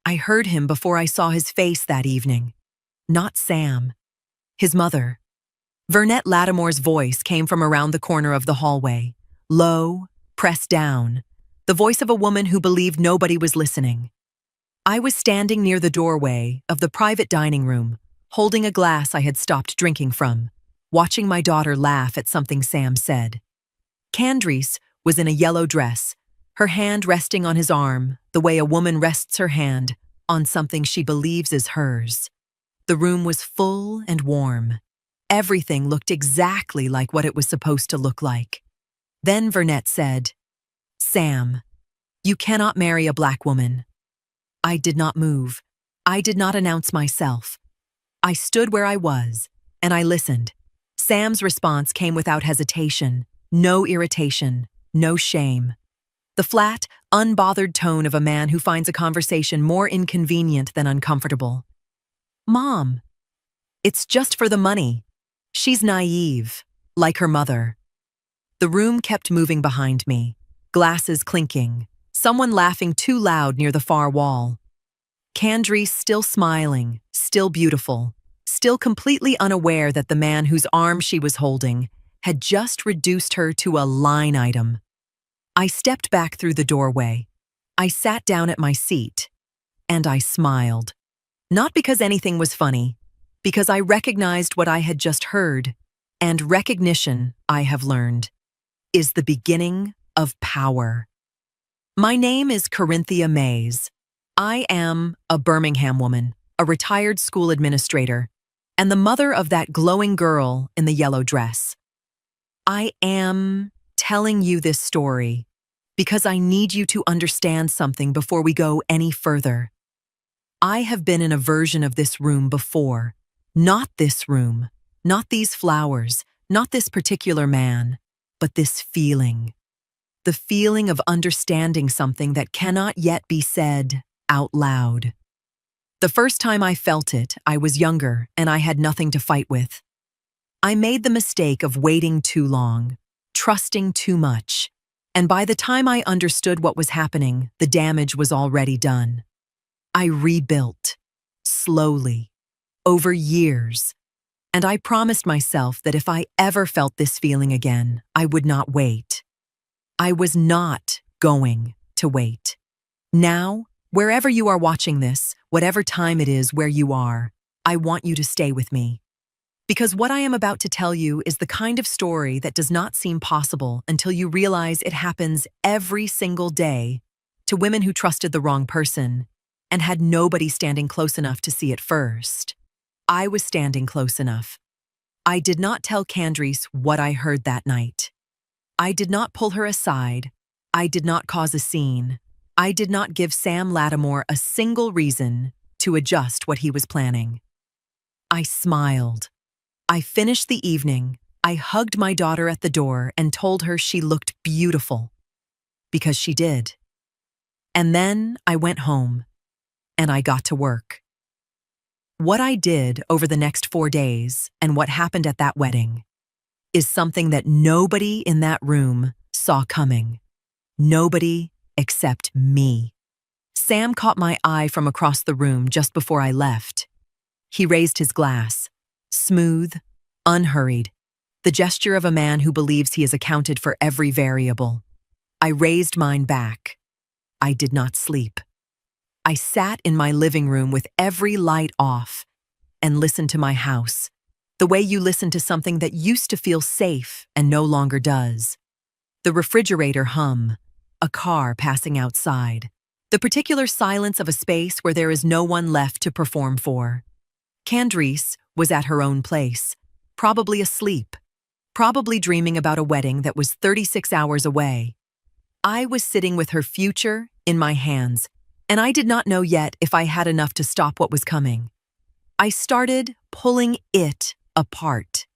I heard him before I saw his face that evening. Not Sam. His mother. Vernette Lattimore's voice came from around the corner of the hallway. Low, pressed down. The voice of a woman who believed nobody was listening. I was standing near the doorway of the private dining room, holding a glass I had stopped drinking from, watching my daughter laugh at something Sam said. Candace was in a yellow dress, her hand resting on his arm, the way a woman rests her hand on something she believes is hers. The room was full and warm. Everything looked exactly like what it was supposed to look like. Then Vernette said, "Sam, you cannot marry a black woman." I did not move. I did not announce myself. I stood where I was, and I listened. Sam's response came without hesitation, no irritation, no shame. The flat, unbothered tone of a man who finds a conversation more inconvenient than uncomfortable. "Mom, it's just for the money. She's naive, like her mother." The room kept moving behind me, glasses clinking, someone laughing too loud near the far wall. Candace still smiling, still beautiful, still completely unaware that the man whose arm she was holding had just reduced her to a line item. I stepped back through the doorway. I sat down at my seat, and I smiled. Not because anything was funny, because I recognized what I had just heard, and recognition, I have learned, is the beginning of power. My name is Corinthia Mays. I am a Birmingham woman, a retired school administrator, and the mother of that glowing girl in the yellow dress. I am telling you this story because I need you to understand something before we go any further. I have been in a version of this room before. Not this room, not these flowers, not this particular man, but this feeling. The feeling of understanding something that cannot yet be said out loud. The first time I felt it, I was younger and I had nothing to fight with. I made the mistake of waiting too long, trusting too much, and by the time I understood what was happening, the damage was already done. I rebuilt, slowly, over years, and I promised myself that if I ever felt this feeling again, I would not wait. I was not going to wait. Now, wherever you are watching this, whatever time it is where you are, I want you to stay with me. Because what I am about to tell you is the kind of story that does not seem possible until you realize it happens every single day to women who trusted the wrong person and had nobody standing close enough to see it first. I was standing close enough. I did not tell Candace what I heard that night. I did not pull her aside. I did not cause a scene. I did not give Sam Lattimore a single reason to adjust what he was planning. I smiled. I finished the evening. I hugged my daughter at the door and told her she looked beautiful. Because she did. And then I went home, and I got to work. What I did over the next 4 days and what happened at that wedding is something that nobody in that room saw coming. Nobody except me. Sam caught my eye from across the room just before I left. He raised his glass, smooth, unhurried, the gesture of a man who believes he has accounted for every variable. I raised mine back. I did not sleep. I sat in my living room with every light off and listened to my house, the way you listen to something that used to feel safe and no longer does. The refrigerator hum, a car passing outside, the particular silence of a space where there is no one left to perform for. Candace was at her own place, probably asleep, probably dreaming about a wedding that was 36 hours away. I was sitting with her future in my hands, and I did not know yet if I had enough to stop what was coming. I started pulling it apart.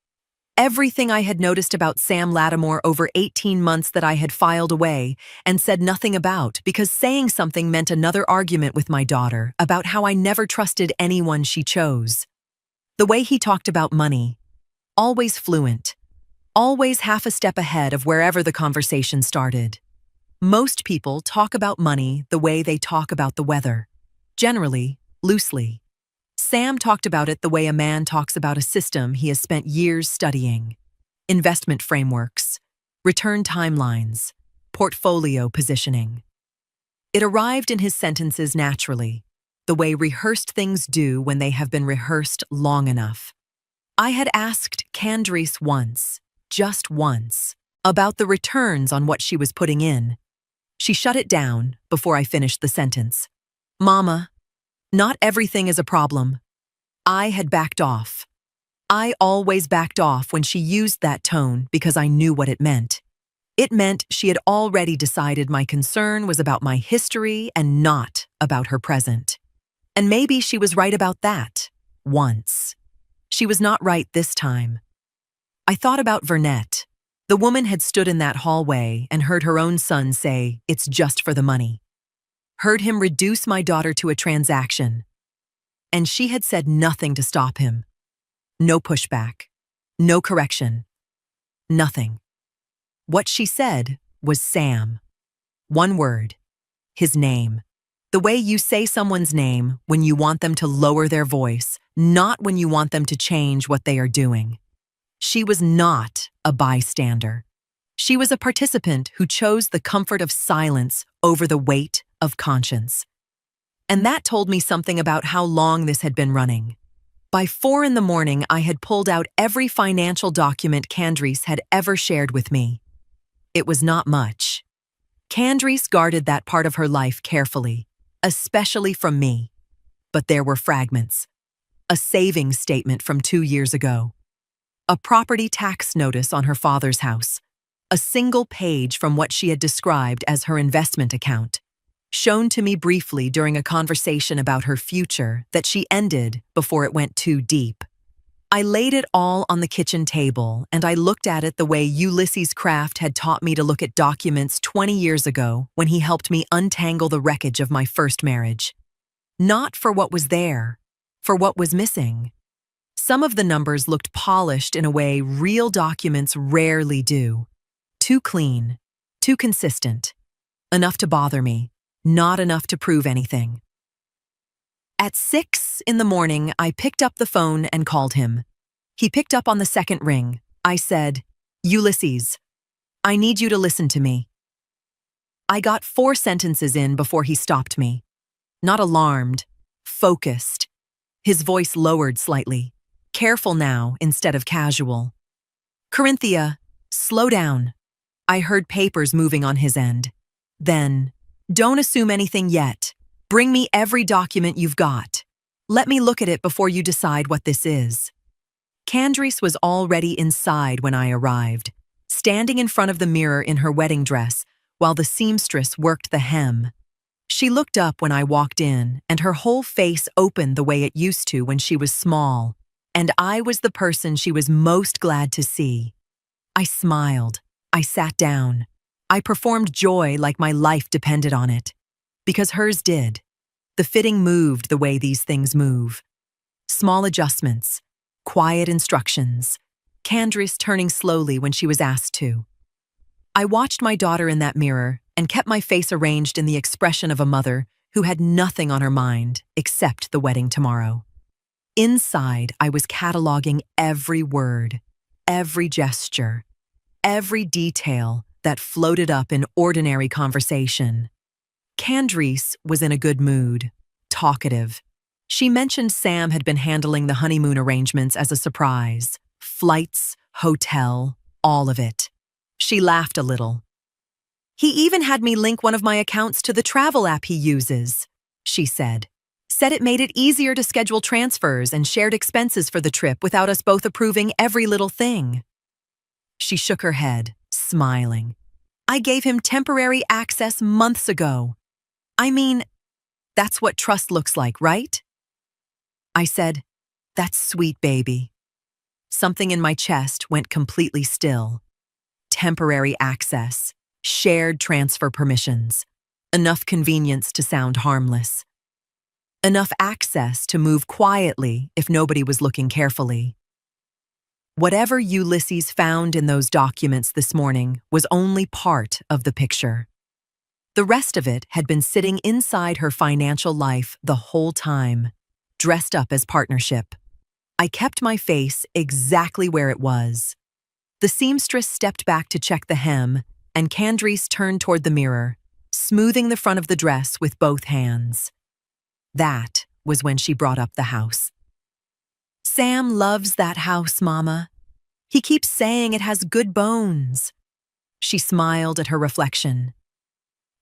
Everything I had noticed about Sam Lattimore over 18 months that I had filed away and said nothing about because saying something meant another argument with my daughter about how I never trusted anyone she chose. The way he talked about money, always fluent, always half a step ahead of wherever the conversation started. Most people talk about money the way they talk about the weather. Generally, loosely. Sam talked about it the way a man talks about a system he has spent years studying: investment frameworks, return timelines, portfolio positioning. It arrived in his sentences naturally, the way rehearsed things do when they have been rehearsed long enough. I had asked Candace once, just once, about the returns on what she was putting in. She shut it down before I finished the sentence. Mama, not everything is a problem. I had backed off. I always backed off when she used that tone because I knew what it meant. It meant she had already decided my concern was about my history and not about her present. And maybe she was right about that, once. She was not right this time. I thought about Vernette. The woman had stood in that hallway and heard her own son say, "It's just for the money." Heard him reduce my daughter to a transaction. And she had said nothing to stop him. No pushback. No correction. Nothing. What she said was Sam. One word. His name. The way you say someone's name when you want them to lower their voice, not when you want them to change what they are doing. She was not a bystander. She was a participant who chose the comfort of silence over the weight of conscience. And that told me something about how long this had been running. By 4 a.m, I had pulled out every financial document Candace had ever shared with me. It was not much. Candace guarded that part of her life carefully, especially from me. But there were fragments. A savings statement from 2 years ago. A property tax notice on her father's house. A single page from what she had described as her investment account, shown to me briefly during a conversation about her future that she ended before it went too deep. I laid it all on the kitchen table, and I looked at it the way Ulysses Kraft had taught me to look at documents 20 years ago when he helped me untangle the wreckage of my first marriage. Not for what was there, for what was missing. Some of the numbers looked polished in a way real documents rarely do. Too clean, too consistent. Enough to bother me, not enough to prove anything. At 6 a.m, I picked up the phone and called him. He picked up on the second ring. I said, "Ulysses, I need you to listen to me." I got 4 sentences in before he stopped me. Not alarmed, focused. His voice lowered slightly. Careful now instead of casual. "Corinthia, slow down." I heard papers moving on his end. Then, "Don't assume anything yet. Bring me every document you've got. Let me look at it before you decide what this is." Candace was already inside when I arrived, standing in front of the mirror in her wedding dress while the seamstress worked the hem. She looked up when I walked in, and her whole face opened the way it used to when she was small, and I was the person she was most glad to see. I smiled. I sat down. I performed joy like my life depended on it. Because hers did. The fitting moved the way these things move. Small adjustments, quiet instructions, Candace turning slowly when she was asked to. I watched my daughter in that mirror and kept my face arranged in the expression of a mother who had nothing on her mind except the wedding tomorrow. Inside, I was cataloging every word, every gesture, every detail that floated up in ordinary conversation. Candace was in a good mood, talkative. She mentioned Sam had been handling the honeymoon arrangements as a surprise. Flights, hotel, all of it. She laughed a little. "He even had me link one of my accounts to the travel app he uses," she said. "Said it made it easier to schedule transfers and shared expenses for the trip without us both approving every little thing." She shook her head, smiling. "I gave him temporary access months ago. I mean, that's what trust looks like, right?" I said, "That's sweet, baby." Something in my chest went completely still. Temporary access, shared transfer permissions, enough convenience to sound harmless. Enough access to move quietly if nobody was looking carefully. Whatever Ulysses found in those documents this morning was only part of the picture. The rest of it had been sitting inside her financial life the whole time, dressed up as partnership. I kept my face exactly where it was. The seamstress stepped back to check the hem, and Candace turned toward the mirror, smoothing the front of the dress with both hands. That was when she brought up the house. "Sam loves that house, Mama. He keeps saying it has good bones." She smiled at her reflection.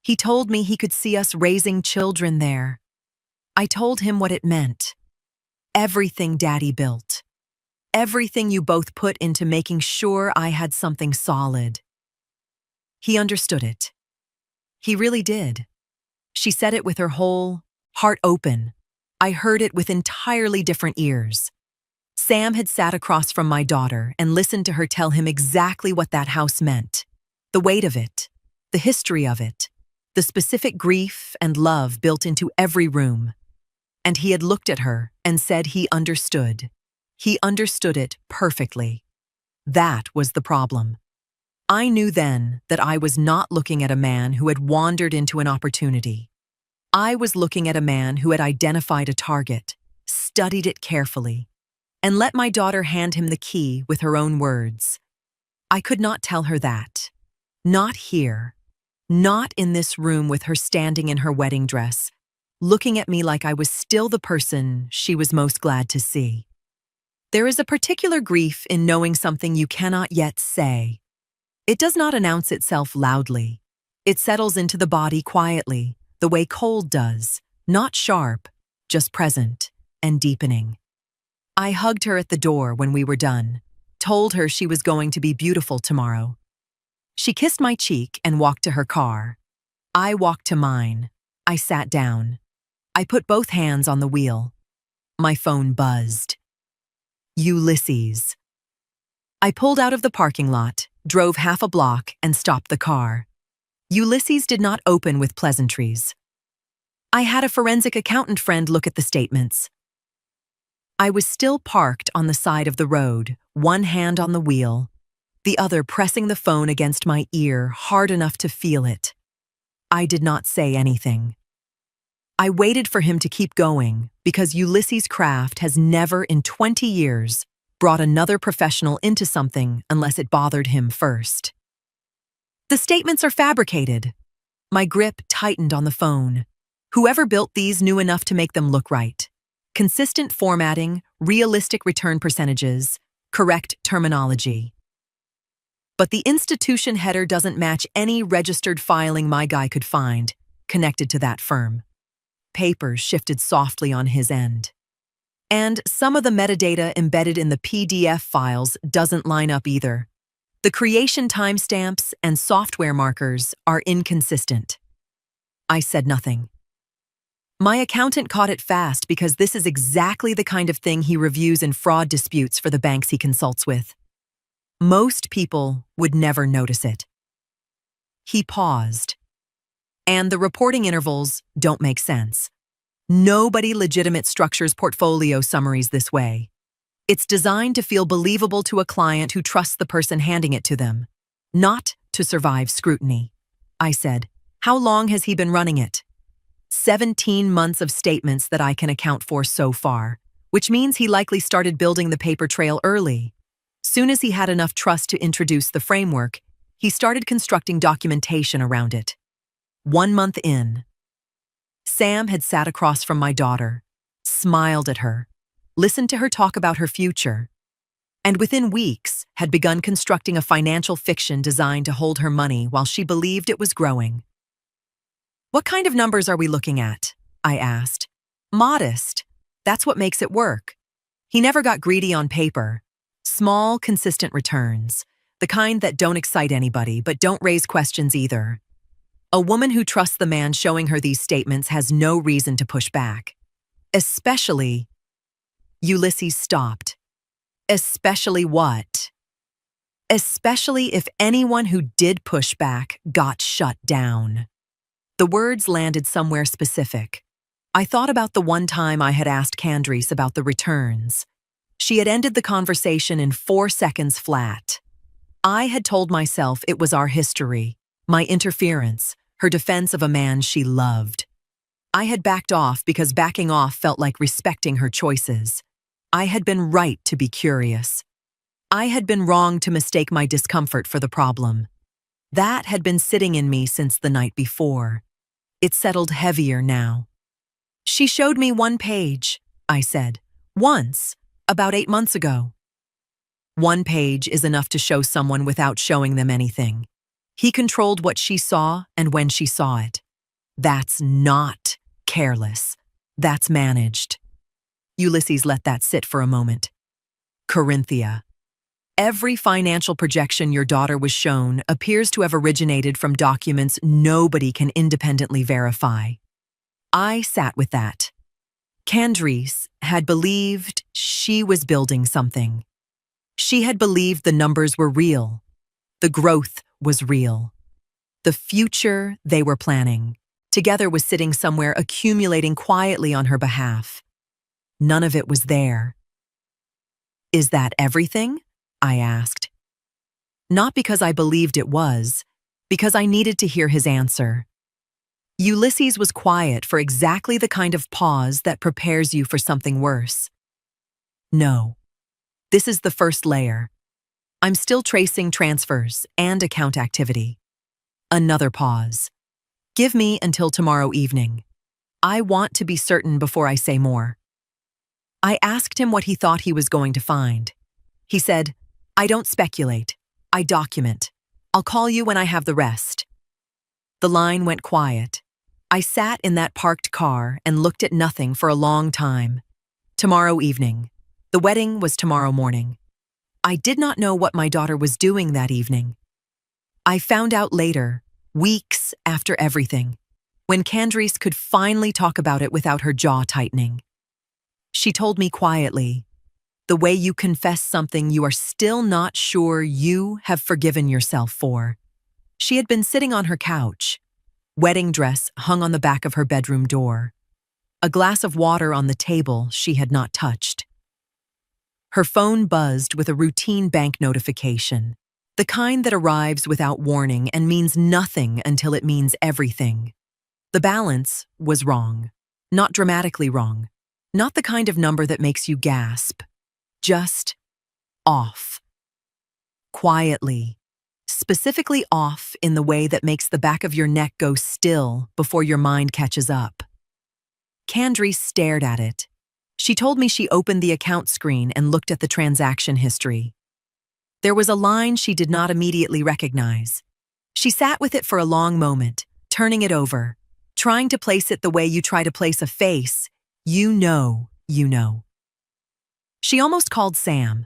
"He told me he could see us raising children there." I told him what it meant. Everything Daddy built. Everything you both put into making sure I had something solid. He understood it. He really did. She said it with her whole heart open. I heard it with entirely different ears. Sam had sat across from my daughter and listened to her tell him exactly what that house meant. The weight of it, the history of it, the specific grief and love built into every room. And he had looked at her and said he understood. He understood it perfectly. That was the problem. I knew then that I was not looking at a man who had wandered into an opportunity. I was looking at a man who had identified a target, studied it carefully, and let my daughter hand him the key with her own words. I could not tell her that. Not here. Not in this room with her standing in her wedding dress, looking at me like I was still the person she was most glad to see. There is a particular grief in knowing something you cannot yet say. It does not announce itself loudly. It settles into the body quietly, the way cold does, not sharp, just present and deepening. I hugged her at the door when we were done, told her she was going to be beautiful tomorrow. She kissed my cheek and walked to her car. I walked to mine. I sat down. I put both hands on the wheel. My phone buzzed. Ulysses. I pulled out of the parking lot, drove half a block, and stopped the car. Ulysses did not open with pleasantries. I had a forensic accountant friend look at the statements. I was still parked on the side of the road, one hand on the wheel, the other pressing the phone against my ear hard enough to feel it. I did not say anything. I waited for him to keep going because Ulysses Craft has never in 20 years brought another professional into something unless it bothered him first. "The statements are fabricated." My grip tightened on the phone. Whoever built these knew enough to make them look right. Consistent formatting, realistic return percentages, correct terminology. But the institution header doesn't match any registered filing my guy could find connected to that firm. Papers shifted softly on his end. And some of the metadata embedded in the PDF files doesn't line up either. The creation timestamps and software markers are inconsistent. I said nothing. My accountant caught it fast because this is exactly the kind of thing he reviews in fraud disputes for the banks he consults with. Most people would never notice it. He paused. And the reporting intervals don't make sense. Nobody legitimate structures portfolio summaries this way. It's designed to feel believable to a client who trusts the person handing it to them, not to survive scrutiny. I said, "How long has he been running it?" 17 months of statements that I can account for so far, which means he likely started building the paper trail early. Soon as he had enough trust to introduce the framework, he started constructing documentation around it. 1 month in, Sam had sat across from my daughter, smiled at her, listened to her talk about her future, and within weeks had begun constructing a financial fiction designed to hold her money while she believed it was growing. "What kind of numbers are we looking at?" I asked. "Modest. That's what makes it work." He never got greedy on paper. Small, consistent returns, the kind that don't excite anybody but don't raise questions either. A woman who trusts the man showing her these statements has no reason to push back. Especially, Ulysses stopped. Especially what? Especially if anyone who did push back got shut down. The words landed somewhere specific. I thought about the one time I had asked Candace about the returns. She had ended the conversation in 4 seconds flat. I had told myself it was our history, my interference, her defense of a man she loved. I had backed off because backing off felt like respecting her choices. I had been right to be curious. I had been wrong to mistake my discomfort for the problem. That had been sitting in me since the night before. It settled heavier now. "She showed me one page," I said. "Once, about 8 months ago." One page is enough to show someone without showing them anything. He controlled what she saw and when she saw it. That's not careless. That's managed. Ulysses let that sit for a moment. Corinthia. Every financial projection your daughter was shown appears to have originated from documents nobody can independently verify. I sat with that. Candace had believed she was building something. She had believed the numbers were real. The growth was real. The future they were planning together was sitting somewhere accumulating quietly on her behalf. None of it was there. "Is that everything?" I asked. Not because I believed it was, because I needed to hear his answer. Ulysses was quiet for exactly the kind of pause that prepares you for something worse. "No. This is the first layer. I'm still tracing transfers and account activity." Another pause. "Give me until tomorrow evening. I want to be certain before I say more." I asked him what he thought he was going to find. He said, "I don't speculate. I document. I'll call you when I have the rest." The line went quiet. I sat in that parked car and looked at nothing for a long time. Tomorrow evening. The wedding was tomorrow morning. I did not know what my daughter was doing that evening. I found out later, weeks after everything, when Candace could finally talk about it without her jaw tightening. She told me quietly, "The way you confess something you are still not sure you have forgiven yourself for." She had been sitting on her couch, wedding dress hung on the back of her bedroom door, a glass of water on the table she had not touched. Her phone buzzed with a routine bank notification, the kind that arrives without warning and means nothing until it means everything. The balance was wrong, not dramatically wrong, not the kind of number that makes you gasp, just off. Quietly, specifically off in the way that makes the back of your neck go still before your mind catches up. Candace stared at it. She told me she opened the account screen and looked at the transaction history. There was a line she did not immediately recognize. She sat with it for a long moment, turning it over, trying to place it the way you try to place a face. You know. She almost called Sam.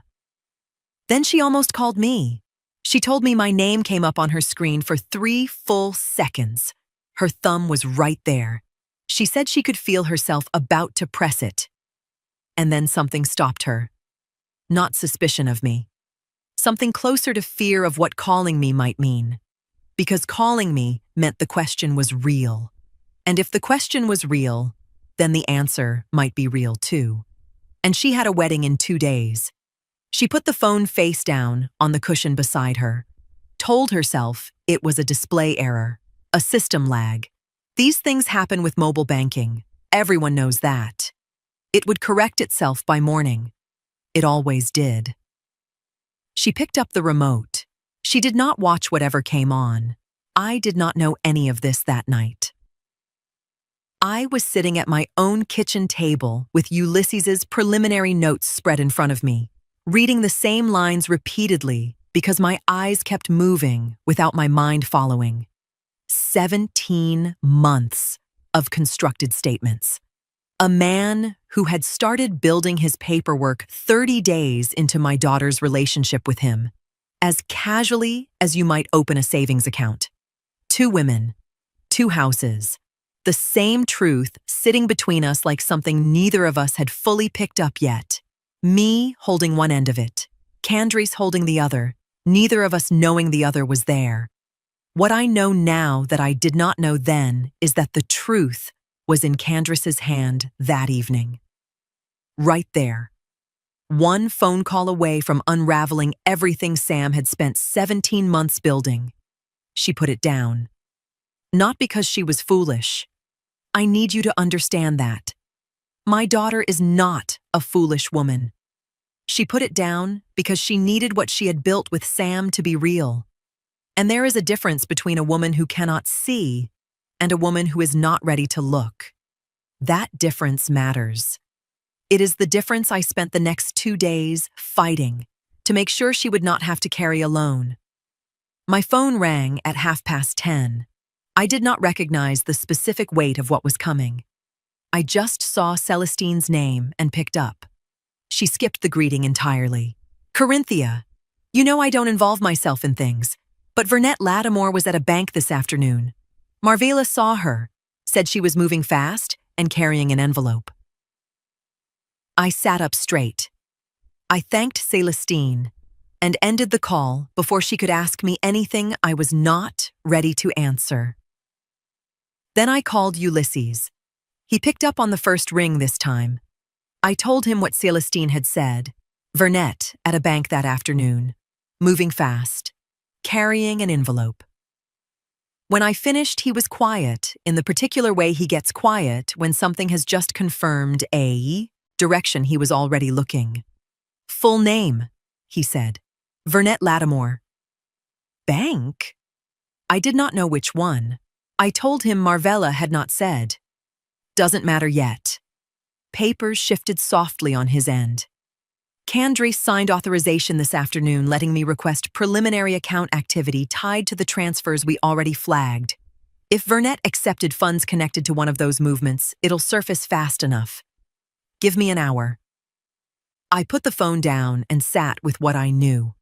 Then she almost called me. She told me my name came up on her screen for 3 full seconds. Her thumb was right there. She said she could feel herself about to press it. And then something stopped her. Not suspicion of me. Something closer to fear of what calling me might mean. Because calling me meant the question was real. And if the question was real, then the answer might be real too. And she had a wedding in 2 days. She put the phone face down on the cushion beside her, told herself it was a display error, a system lag. These things happen with mobile banking. Everyone knows that. It would correct itself by morning. It always did. She picked up the remote. She did not watch whatever came on. I did not know any of this that night. I was sitting at my own kitchen table with Ulysses's preliminary notes spread in front of me, reading the same lines repeatedly because my eyes kept moving without my mind following. 17 months of constructed statements. A man who had started building his paperwork 30 days into my daughter's relationship with him, as casually as you might open a savings account. 2 women, 2 houses, the same truth sitting between us like something neither of us had fully picked up yet. Me holding one end of it, Candace holding the other, neither of us knowing the other was there. What I know now that I did not know then is that the truth was in Candace's hand that evening. Right there. One phone call away from unraveling everything Sam had spent 17 months building. She put it down. Not because she was foolish. I need you to understand that. My daughter is not a foolish woman. She put it down because she needed what she had built with Sam to be real. And there is a difference between a woman who cannot see and a woman who is not ready to look. That difference matters. It is the difference I spent the next 2 days fighting to make sure she would not have to carry alone. My phone rang at 10:30. I did not recognize the specific weight of what was coming. I just saw Celestine's name and picked up. She skipped the greeting entirely. "Corinthia, you know I don't involve myself in things, but Vernette Lattimore was at a bank this afternoon. Marvela saw her, said she was moving fast and carrying an envelope." I sat up straight. I thanked Celestine and ended the call before she could ask me anything I was not ready to answer. Then I called Ulysses. He picked up on the first ring this time. I told him what Celestine had said. Vernette at a bank that afternoon, moving fast, carrying an envelope. When I finished, he was quiet in the particular way he gets quiet when something has just confirmed a direction he was already looking. "Full name," he said. "Vernette Lattimore." "Bank?" I did not know which one. I told him Marvela had not said. "Doesn't matter yet." Papers shifted softly on his end. Candace signed authorization this afternoon letting me request preliminary account activity tied to the transfers we already flagged. If Vernette accepted funds connected to one of those movements, it'll surface fast enough. Give me an hour. I put the phone down and sat with what I knew.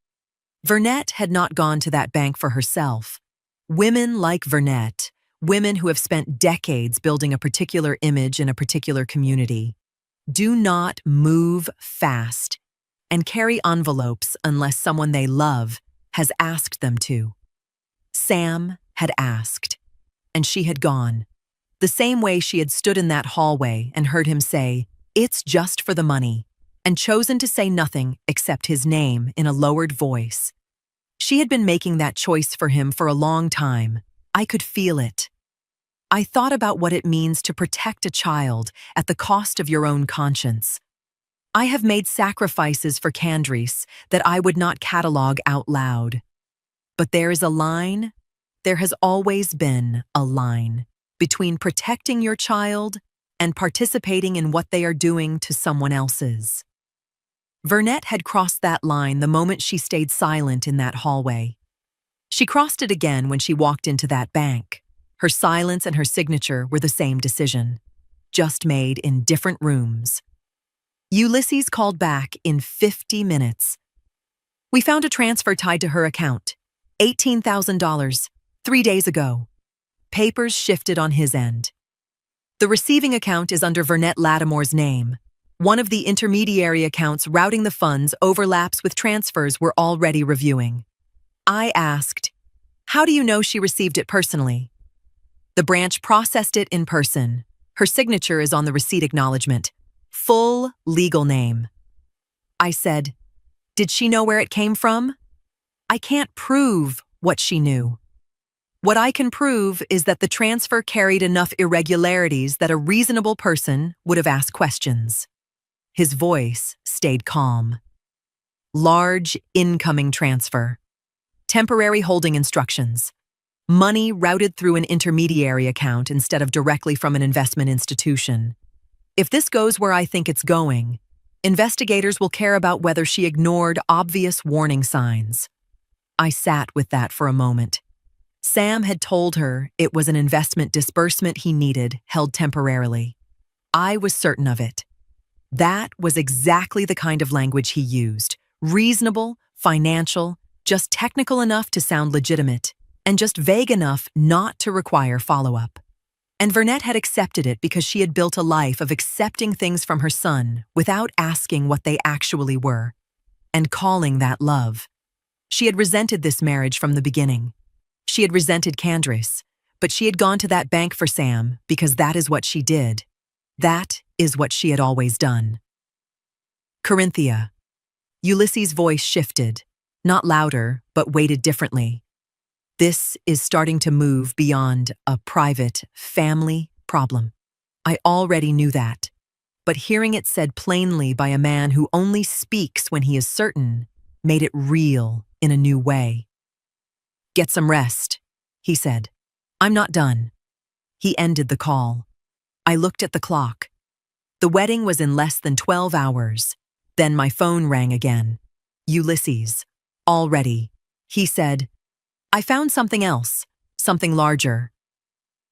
Vernette had not gone to that bank for herself. Women like Vernette, women who have spent decades building a particular image in a particular community, do not move fast and carry envelopes unless someone they love has asked them to. Sam had asked, and she had gone, the same way she had stood in that hallway and heard him say, "It's just for the money," and chosen to say nothing except his name in a lowered voice. She had been making that choice for him for a long time. I could feel it. I thought about what it means to protect a child at the cost of your own conscience. I have made sacrifices for Candace that I would not catalog out loud. But there is a line, there has always been a line, between protecting your child and participating in what they are doing to someone else's. Vernette had crossed that line the moment she stayed silent in that hallway. She crossed it again when she walked into that bank. Her silence and her signature were the same decision, just made in different rooms. Ulysses called back in 50 minutes. "We found a transfer tied to her account. $18,000, 3 days ago." Papers shifted on his end. "The receiving account is under Vernette Lattimore's name. One of the intermediary accounts routing the funds overlaps with transfers we're already reviewing." I asked, "How do you know she received it personally?" "The branch processed it in person. Her signature is on the receipt acknowledgement. Full legal name." I said, "Did she know where it came from?" "I can't prove what she knew. What I can prove is that the transfer carried enough irregularities that a reasonable person would have asked questions." His voice stayed calm. "Large incoming transfer. Temporary holding instructions. Money routed through an intermediary account instead of directly from an investment institution. If this goes where I think it's going, investigators will care about whether she ignored obvious warning signs." I sat with that for a moment. Sam had told her it was an investment disbursement he needed, held temporarily. I was certain of it. That was exactly the kind of language he used. Reasonable, financial, just technical enough to sound legitimate, and just vague enough not to require follow-up. And Vernette had accepted it because she had built a life of accepting things from her son without asking what they actually were, and calling that love. She had resented this marriage from the beginning. She had resented Candace, but she had gone to that bank for Sam because that is what she did. That is what she had always done. "Corinthia." Ulysses' voice shifted, not louder, but weighted differently. This is starting to move beyond a private family problem. I already knew that, but hearing it said plainly by a man who only speaks when he is certain made it real in a new way. "Get some rest," he said. "I'm not done." He ended the call. I looked at the clock. The wedding was in less than 12 hours. Then my phone rang again. "Ulysses, all ready," he said. "I found something else, something larger."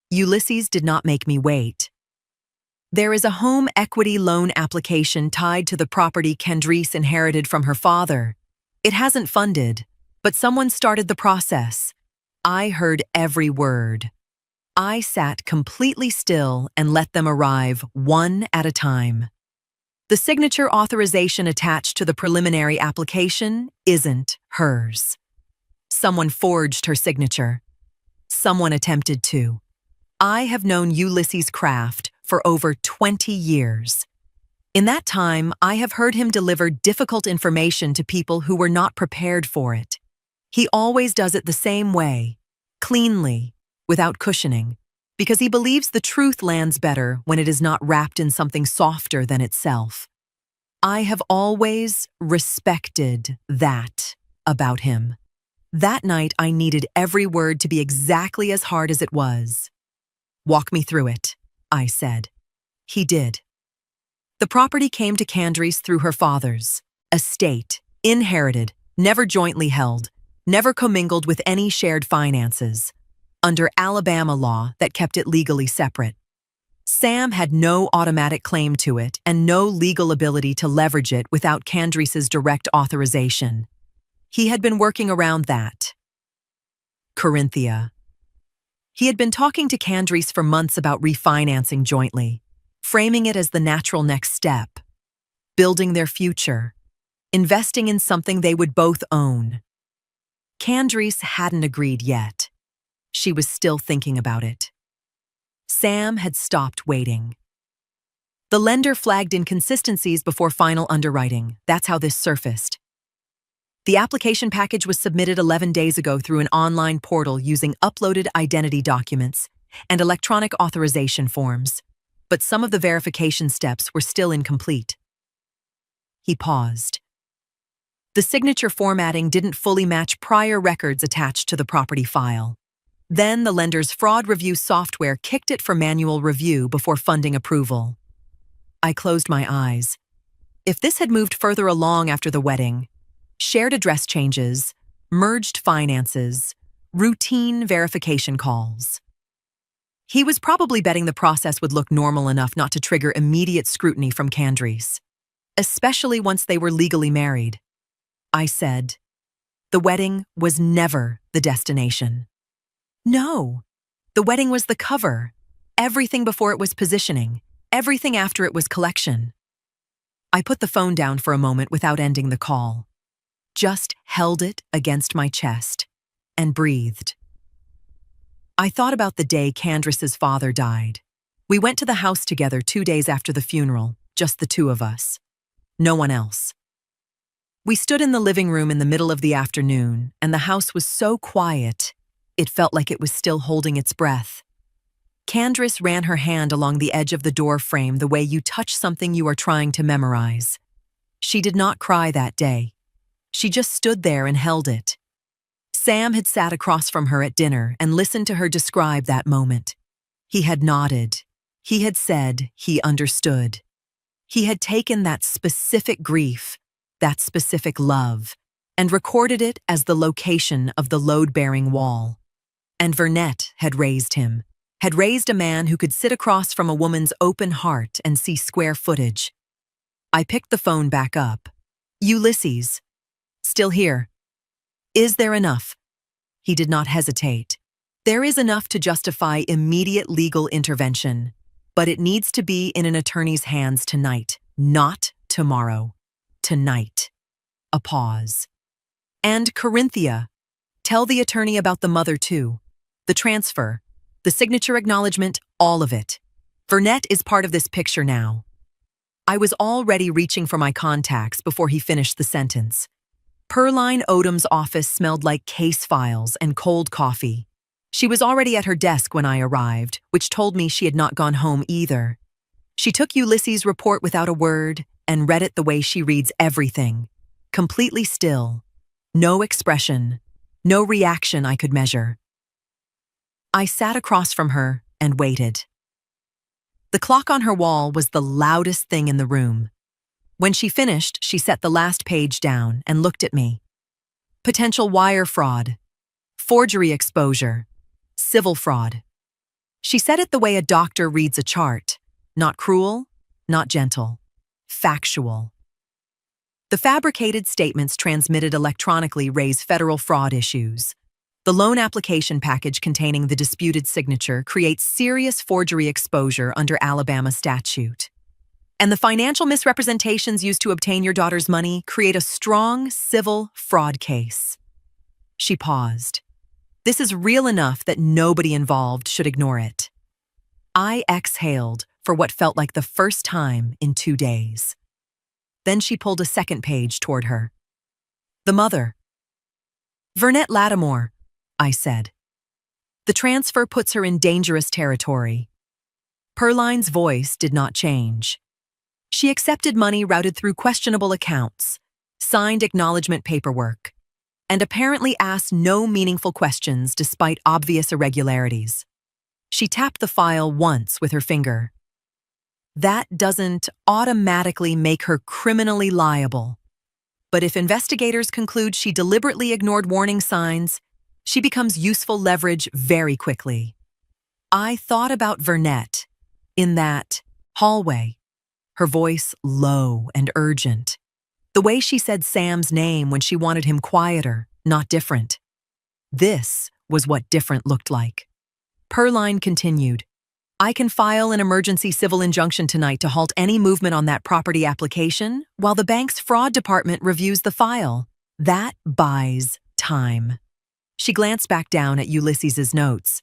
Ulysses did not make me wait. There is a home equity loan application tied to the property Candice inherited from her father. It hasn't funded, but someone started the process. I heard every word. I sat completely still and let them arrive one at a time. The signature authorization attached to the preliminary application isn't hers. Someone forged her signature. Someone attempted to. I have known Ulysses Craft for over 20 years. In that time, I have heard him deliver difficult information to people who were not prepared for it. He always does it the same way, cleanly, without cushioning, because he believes the truth lands better when it is not wrapped in something softer than itself. I have always respected that about him. That night, I needed every word to be exactly as hard as it was. "Walk me through it," I said. He did. The property came to Candice through her father's estate, inherited, never jointly held, never commingled with any shared finances, under Alabama law that kept it legally separate. Sam had no automatic claim to it and no legal ability to leverage it without Candice's direct authorization. He had been working around that. Corinthia. He had been talking to Candice for months about refinancing jointly, framing it as the natural next step, building their future, investing in something they would both own. Candice hadn't agreed yet. She was still thinking about it. Sam had stopped waiting. The lender flagged inconsistencies before final underwriting. That's how this surfaced. The application package was submitted 11 days ago through an online portal using uploaded identity documents and electronic authorization forms, but some of the verification steps were still incomplete. He paused. The signature formatting didn't fully match prior records attached to the property file. Then the lender's fraud review software kicked it for manual review before funding approval. I closed my eyes. If this had moved further along after the wedding, shared address changes, merged finances, routine verification calls. He was probably betting the process would look normal enough not to trigger immediate scrutiny from Candice, especially once they were legally married. I said, "The wedding was never the destination." "No, the wedding was the cover. Everything before it was positioning, everything after it was collection." I put the phone down for a moment without ending the call. Just held it against my chest and breathed. I thought about the day Candice's father died. We went to the house together 2 days after the funeral, just the two of us. No one else. We stood in the living room in the middle of the afternoon, and the house was so quiet, it felt like it was still holding its breath. Candice ran her hand along the edge of the door frame the way you touch something you are trying to memorize. She did not cry that day. She just stood there and held it. Sam had sat across from her at dinner and listened to her describe that moment. He had nodded. He had said he understood. He had taken that specific grief, that specific love, and recorded it as the location of the load-bearing wall. And Vernette had raised him, had raised a man who could sit across from a woman's open heart and see square footage. I picked the phone back up. "Ulysses. Still here. Is there enough?" He did not hesitate. "There is enough to justify immediate legal intervention, but it needs to be in an attorney's hands tonight, not tomorrow. Tonight." A pause. "And Corinthia, tell the attorney about the mother too. The transfer, the signature acknowledgement, all of it. Vernette is part of this picture now." I was already reaching for my contacts before he finished the sentence. Perline Odom's office smelled like case files and cold coffee. She was already at her desk when I arrived, which told me she had not gone home either. She took Ulysses' report without a word and read it the way she reads everything, completely still, no expression, no reaction I could measure. I sat across from her and waited. The clock on her wall was the loudest thing in the room. When she finished, she set the last page down and looked at me. Potential wire fraud, forgery exposure, civil fraud. She said it the way a doctor reads a chart, not cruel, not gentle, factual. The fabricated statements transmitted electronically raise federal fraud issues. The loan application package containing the disputed signature creates serious forgery exposure under Alabama statute. And the financial misrepresentations used to obtain your daughter's money create a strong civil fraud case. She paused. This is real enough that nobody involved should ignore it. I exhaled for what felt like the first time in 2 days. Then she pulled a second page toward her. The mother. Vernette Lattimore, I said. The transfer puts her in dangerous territory. Perline's voice did not change. She accepted money routed through questionable accounts, signed acknowledgement paperwork, and apparently asked no meaningful questions despite obvious irregularities. She tapped the file once with her finger. That doesn't automatically make her criminally liable. But if investigators conclude she deliberately ignored warning signs, she becomes useful leverage very quickly. I thought about Vernette in that hallway, her voice low and urgent. The way she said Sam's name when she wanted him quieter, not different. This was what different looked like. Perline continued, I can file an emergency civil injunction tonight to halt any movement on that property application while the bank's fraud department reviews the file. That buys time. She glanced back down at Ulysses's notes.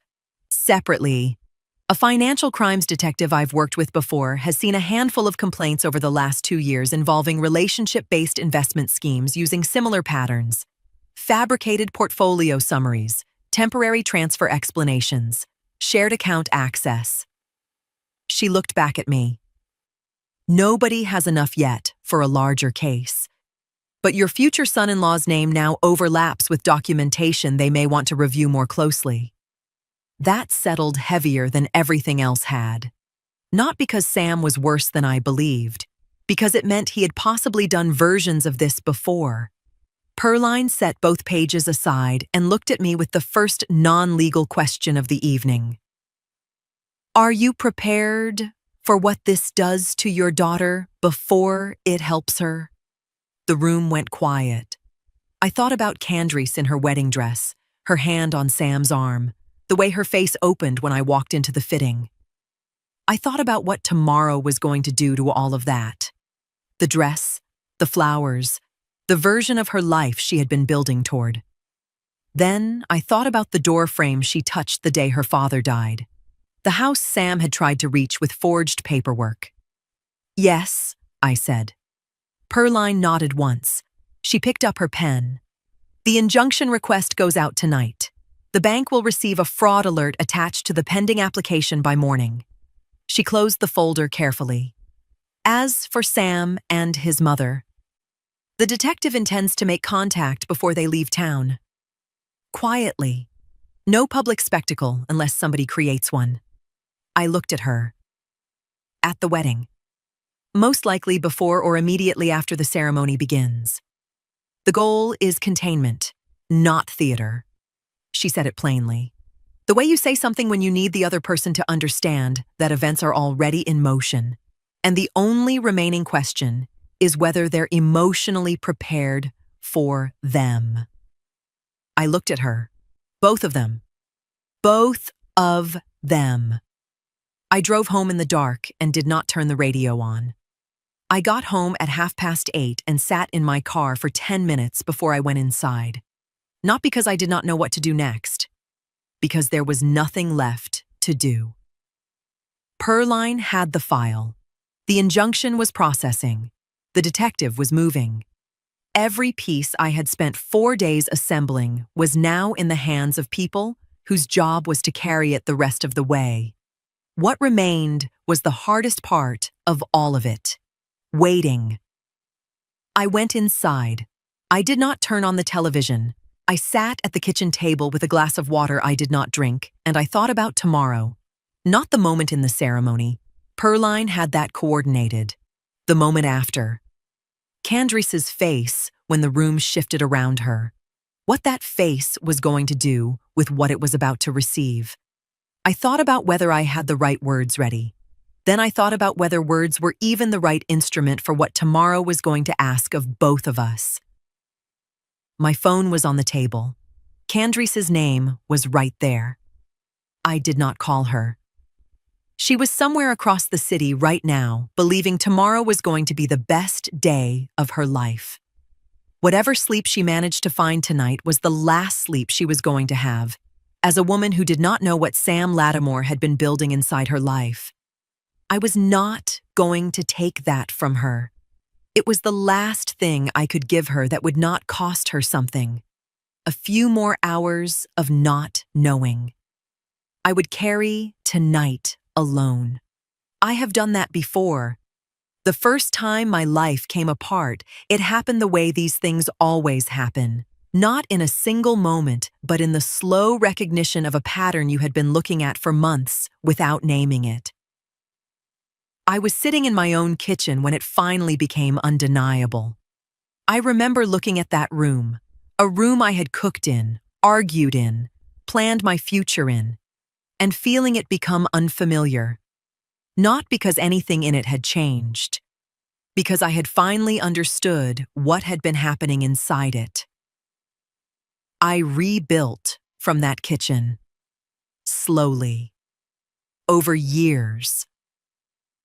Separately, a financial crimes detective I've worked with before has seen a handful of complaints over the last 2 years involving relationship-based investment schemes using similar patterns. Fabricated portfolio summaries, temporary transfer explanations, shared account access. She looked back at me. Nobody has enough yet for a larger case. But your future son-in-law's name now overlaps with documentation they may want to review more closely. That settled heavier than everything else had. Not because Sam was worse than I believed, because it meant he had possibly done versions of this before. Perline set both pages aside and looked at me with the first non-legal question of the evening. Are you prepared for what this does to your daughter before it helps her? The room went quiet. I thought about Candace in her wedding dress, her hand on Sam's arm, the way her face opened when I walked into the fitting. I thought about what tomorrow was going to do to all of that. The dress, the flowers, the version of her life she had been building toward. Then I thought about the door frame she touched the day her father died. The house Sam had tried to reach with forged paperwork. Yes, I said. Perline nodded once. She picked up her pen. The injunction request goes out tonight. The bank will receive a fraud alert attached to the pending application by morning. She closed the folder carefully. As for Sam and his mother, the detective intends to make contact before they leave town. Quietly. No public spectacle unless somebody creates one. I looked at her. At the wedding. Most likely before or immediately after the ceremony begins. The goal is containment, not theater. She said it plainly. The way you say something when you need the other person to understand that events are already in motion. And the only remaining question is whether they're emotionally prepared for them. I looked at her. Both of them. Both of them. I drove home in the dark and did not turn the radio on. I got home at 8:30 and sat in my car for 10 minutes before I went inside. Not because I did not know what to do next, because there was nothing left to do. Perline had the file. The injunction was processing. The detective was moving. every piece I had spent 4 days assembling was now in the hands of people whose job was to carry it the rest of the way. What remained was the hardest part of all of it: waiting. I went inside. I did not turn on the television. I sat at the kitchen table with a glass of water I did not drink, and I thought about tomorrow. Not the moment in the ceremony. Perline had that coordinated. The moment after. Candace's face when the room shifted around her. What that face was going to do with what it was about to receive. I thought about whether I had the right words ready. Then I thought about whether words were even the right instrument for what tomorrow was going to ask of both of us. My phone was on the table. Candace's name was right there. I did not call her. She was somewhere across the city right now, believing tomorrow was going to be the best day of her life. Whatever sleep she managed to find tonight was the last sleep she was going to have, as a woman who did not know what Sam Lattimore had been building inside her life. I was not going to take that from her. It was the last thing I could give her that would not cost her something. A few more hours of not knowing. I would carry tonight alone. I have done that before. The first time my life came apart, it happened the way these things always happen. Not in a single moment, but in the slow recognition of a pattern you had been looking at for months without naming it. I was sitting in my own kitchen when it finally became undeniable. I remember looking at that room, a room I had cooked in, argued in, planned my future in, and feeling it become unfamiliar. Not because anything in it had changed, because I had finally understood what had been happening inside it. I rebuilt from that kitchen, slowly, over years.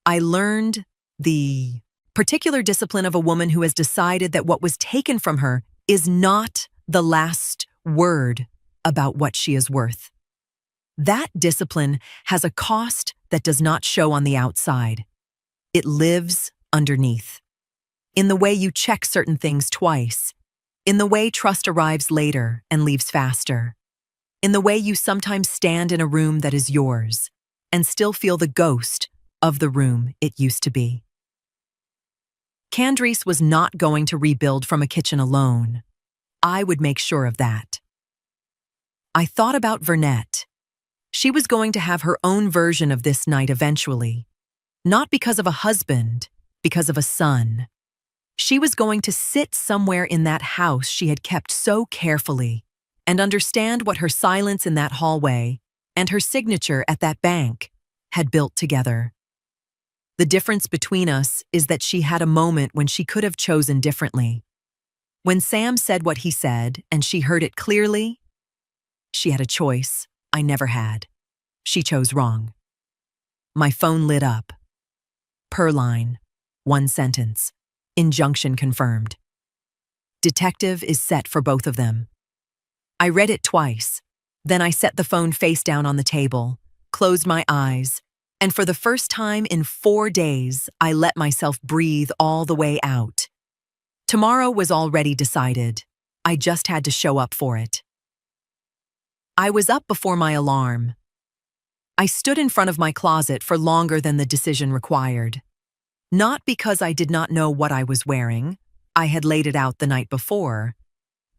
I learned the particular discipline of a woman who has decided that what was taken from her is not the last word about what she is worth. That discipline has a cost that does not show on the outside. It lives underneath. In the way you check certain things twice. In the way trust arrives later and leaves faster. In the way you sometimes stand in a room that is yours and still feel the ghost of the room it used to be. Candace was not going to rebuild from a kitchen alone. I would make sure of that. I thought about Vernette. She was going to have her own version of this night eventually. Not because of a husband, because of a son. She was going to sit somewhere in that house she had kept so carefully and understand what her silence in that hallway and her signature at that bank had built together. The difference between us is that she had a moment when she could have chosen differently. When Sam said what he said and she heard it clearly, she had a choice I never had. She chose wrong. My phone lit up. Perline, 1 sentence. Injunction confirmed. Detective is set for both of them. I read it twice. Then I set the phone face down on the table, closed my eyes, and for the first time in 4 days, I let myself breathe all the way out. Tomorrow was already decided. I just had to show up for it. I was up before my alarm. I stood in front of my closet for longer than the decision required. Not because I did not know what I was wearing, I had laid it out the night before,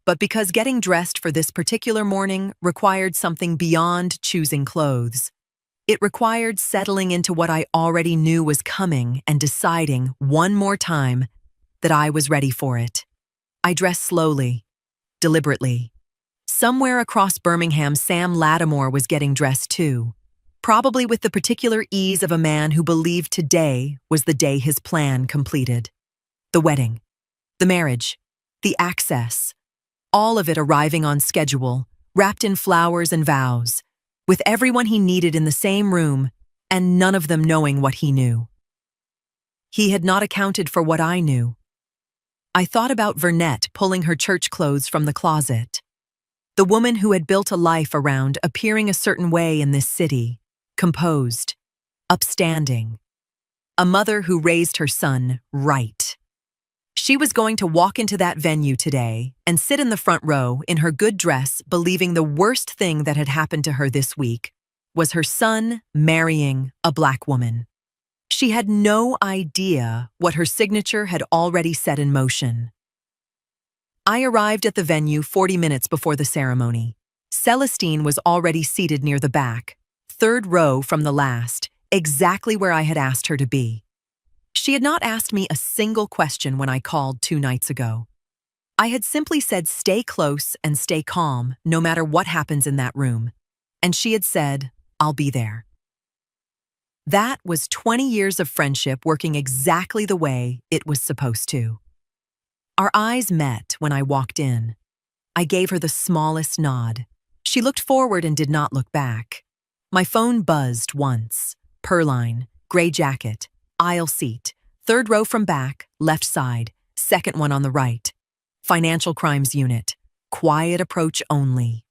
but because getting dressed for this particular morning required something beyond choosing clothes. It required settling into what I already knew was coming and deciding one more time that I was ready for it. I dressed slowly, deliberately. Somewhere across Birmingham, Sam Lattimore was getting dressed too, probably with the particular ease of a man who believed today was the day his plan completed. The wedding, the marriage, the access, all of it arriving on schedule, wrapped in flowers and vows, with everyone he needed in the same room and none of them knowing what he knew. He had not accounted for what I knew. I thought about Vernette pulling her church clothes from the closet. The woman who had built a life around appearing a certain way in this city, composed, upstanding. A mother who raised her son right. She was going to walk into that venue today and sit in the front row in her good dress, believing the worst thing that had happened to her this week was her son marrying a black woman. She had no idea what her signature had already set in motion. I arrived at the venue 40 minutes before the ceremony. Celestine was already seated near the back, third row from the last, exactly where I had asked her to be. She had not asked me a single question when I called 2 nights ago. I had simply said stay close and stay calm no matter what happens in that room, and she had said, I'll be there. That was 20 years of friendship working exactly the way it was supposed to. Our eyes met when I walked in. I gave her the smallest nod. She looked forward and did not look back. My phone buzzed once. Perline, gray jacket, aisle seat, third row from back, left side, second one on the right. Financial crimes unit, quiet approach only.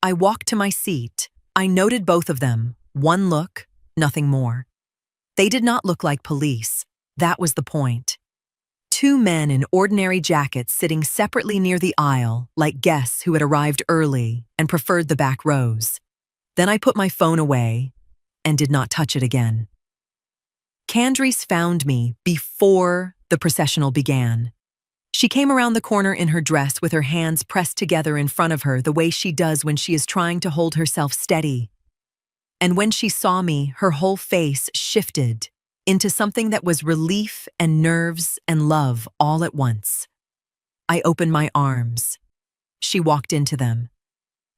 I walked to my seat. I noted both of them. One look, nothing more. They did not look like police. That was the point. 2 men in ordinary jackets sitting separately near the aisle, like guests who had arrived early and preferred the back rows. Then I put my phone away and did not touch it again. Candace found me before the processional began. She came around the corner in her dress with her hands pressed together in front of her the way she does when she is trying to hold herself steady. And when she saw me, her whole face shifted into something that was relief and nerves and love all at once. I opened my arms. She walked into them.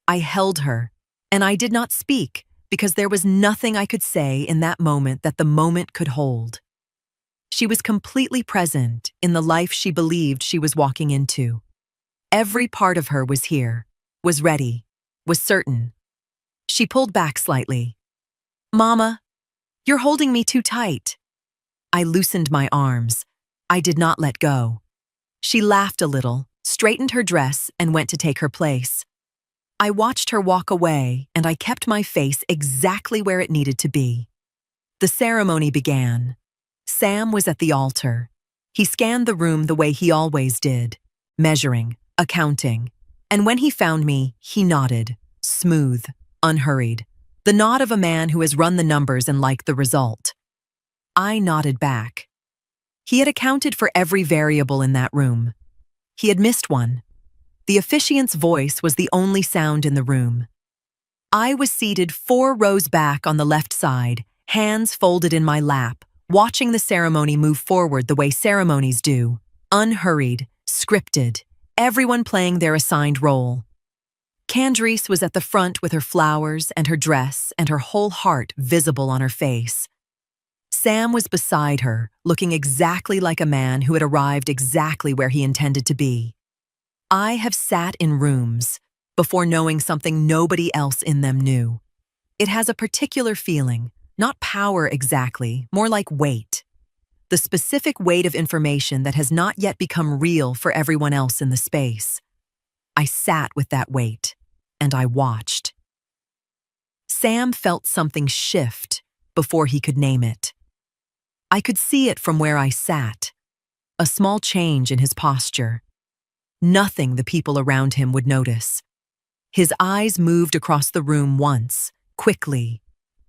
I held her, and I did not speak because there was nothing I could say in that moment that the moment could hold. She was completely present in the life she believed she was walking into. Every part of her was here, was ready, was certain. She pulled back slightly. Mama, you're holding me too tight. I loosened my arms. I did not let go. She laughed a little, straightened her dress, and went to take her place. I watched her walk away, and I kept my face exactly where it needed to be. The ceremony began. Sam was at the altar. He scanned the room the way he always did, measuring, accounting. And when he found me, he nodded, smooth, unhurried. The nod of a man who has run the numbers and liked the result. I nodded back. He had accounted for every variable in that room. He had missed one. The officiant's voice was the only sound in the room. I was seated 4 rows back on the left side, hands folded in my lap, watching the ceremony move forward the way ceremonies do, unhurried, scripted, everyone playing their assigned role. Candace was at the front with her flowers and her dress and her whole heart visible on her face. Sam was beside her, looking exactly like a man who had arrived exactly where he intended to be. I have sat in rooms before knowing something nobody else in them knew. It has a particular feeling, not power exactly, more like weight. The specific weight of information that has not yet become real for everyone else in the space. I sat with that weight, and I watched. Sam felt something shift before he could name it. I could see it from where I sat. A small change in his posture. Nothing the people around him would notice. His eyes moved across the room once, quickly,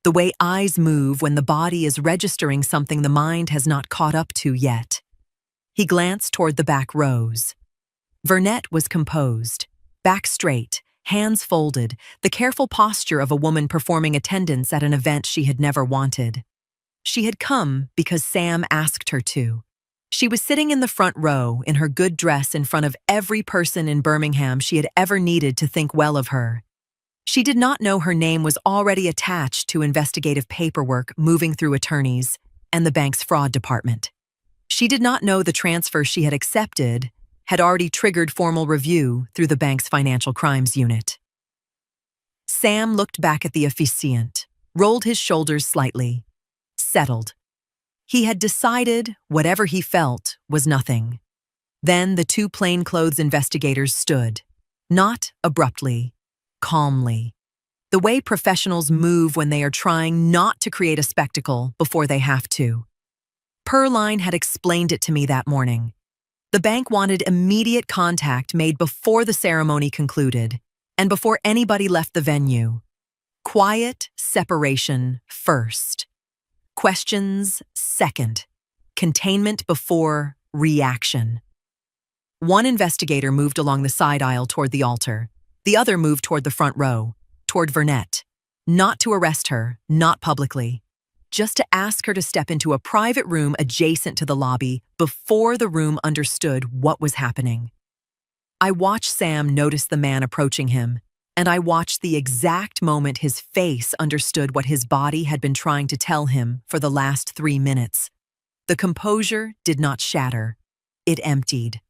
the way eyes move when the body is registering something the mind has not caught up to yet. He glanced toward the back rows. Vernette was composed, back straight, hands folded, the careful posture of a woman performing attendance at an event she had never wanted. She had come because Sam asked her to. She was sitting in the front row in her good dress in front of every person in Birmingham she had ever needed to think well of her. She did not know her name was already attached to investigative paperwork moving through attorneys and the bank's fraud department. She did not know the transfer she had accepted had already triggered formal review through the bank's financial crimes unit. Sam looked back at the officiant, rolled his shoulders slightly, settled. He had decided whatever he felt was nothing. Then the 2 plainclothes investigators stood, not abruptly, calmly, the way professionals move when they are trying not to create a spectacle before they have to. Perline had explained it to me that morning. The bank wanted immediate contact made before the ceremony concluded and before anybody left the venue. Quiet separation first. Questions second. Containment before reaction. One investigator moved along the side aisle toward the altar. The other moved toward the front row, toward Vernette. Not to arrest her, not publicly. Just to ask her to step into a private room adjacent to the lobby before the room understood what was happening. I watched Sam notice the man approaching him, and I watched the exact moment his face understood what his body had been trying to tell him for the last 3 minutes. The composure did not shatter. It emptied.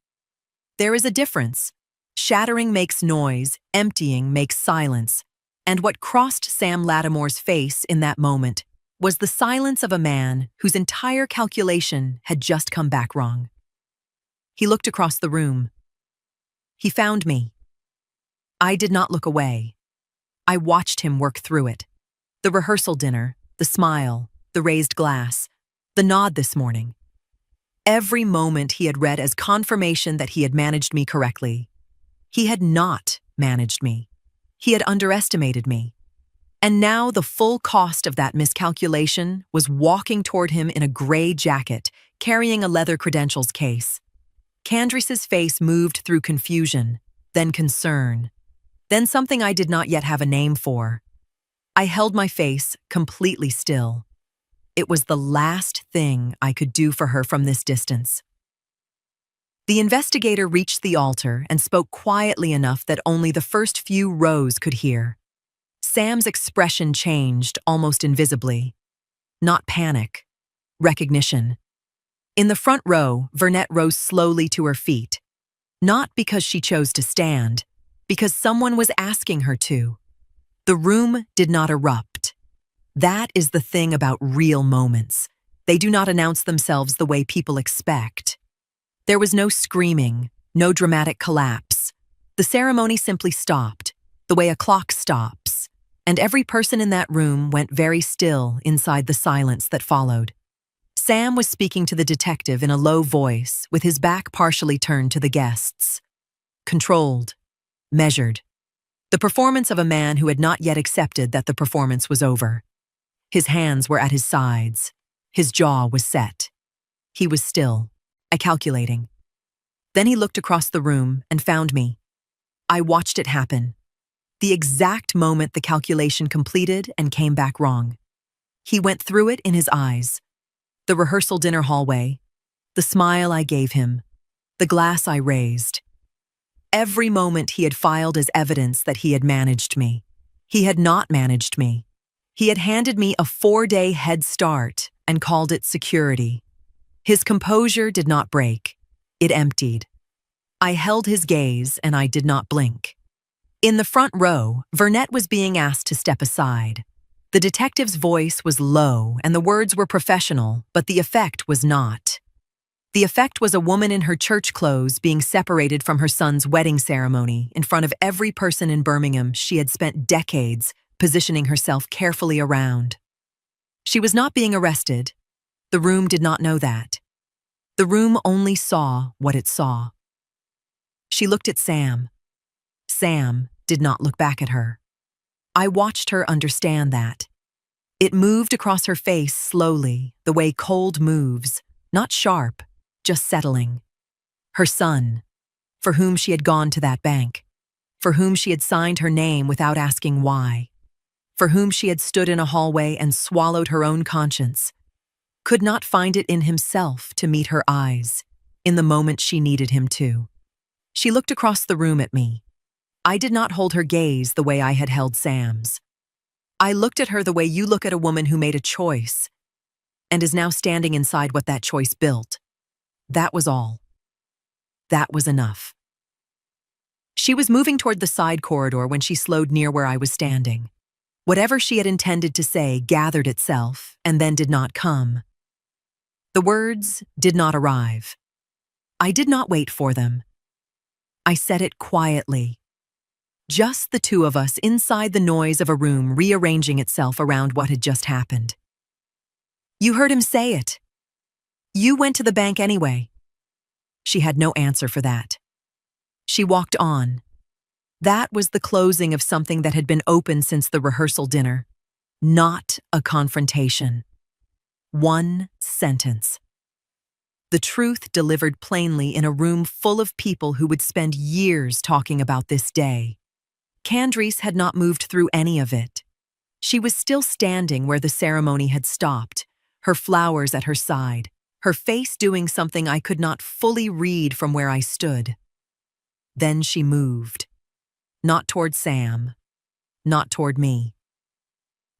There is a difference. Shattering makes noise, emptying makes silence. And what crossed Sam Lattimore's face in that moment was the silence of a man whose entire calculation had just come back wrong. He looked across the room. He found me. I did not look away. I watched him work through it. The rehearsal dinner, the smile, the raised glass, the nod this morning. Every moment he had read as confirmation that he had managed me correctly. He had not managed me. He had underestimated me. And now the full cost of that miscalculation was walking toward him in a gray jacket, carrying a leather credentials case. Candris's face moved through confusion, then concern, then something I did not yet have a name for. I held my face completely still. It was the last thing I could do for her from this distance. The investigator reached the altar and spoke quietly enough that only the first few rows could hear. Sam's expression changed almost invisibly. Not panic, recognition. In the front row, Vernette rose slowly to her feet. Not because she chose to stand, because someone was asking her to. The room did not erupt. That is the thing about real moments. They do not announce themselves the way people expect. There was no screaming, no dramatic collapse. The ceremony simply stopped, the way a clock stops, and every person in that room went very still inside the silence that followed. Sam was speaking to the detective in a low voice, with his back partially turned to the guests. Controlled, measured. The performance of a man who had not yet accepted that the performance was over. His hands were at his sides. His jaw was set. He was still, calculating. Then he looked across the room and found me. I watched it happen. The exact moment the calculation completed and came back wrong. He went through it in his eyes. The rehearsal dinner hallway, the smile I gave him, the glass I raised. Every moment he had filed as evidence that he had managed me. He had not managed me. He had handed me a 4-day head start and called it security. His composure did not break. It emptied. I held his gaze and I did not blink. In the front row, Vernette was being asked to step aside. The detective's voice was low and the words were professional, but the effect was not. The effect was a woman in her church clothes being separated from her son's wedding ceremony in front of every person in Birmingham she had spent decades positioning herself carefully around. She was not being arrested. The room did not know that. The room only saw what it saw. She looked at Sam. Sam did not look back at her. I watched her understand that. It moved across her face slowly, the way cold moves, not sharp, just settling. Her son, for whom she had gone to that bank, for whom she had signed her name without asking why, for whom she had stood in a hallway and swallowed her own conscience, could not find it in himself to meet her eyes in the moment she needed him to. She looked across the room at me. I did not hold her gaze the way I had held Sam's. I looked at her the way you look at a woman who made a choice and is now standing inside what that choice built. That was all. That was enough. She was moving toward the side corridor when she slowed near where I was standing. Whatever she had intended to say gathered itself and then did not come. The words did not arrive. I did not wait for them. I said it quietly. Just the two of us inside the noise of a room rearranging itself around what had just happened. You heard him say it. You went to the bank anyway. She had no answer for that. She walked on. That was the closing of something that had been open since the rehearsal dinner. Not a confrontation. One sentence. The truth delivered plainly in a room full of people who would spend years talking about this day. Candace had not moved through any of it. She was still standing where the ceremony had stopped, her flowers at her side, her face doing something I could not fully read from where I stood. Then she moved. Not toward Sam. Not toward me.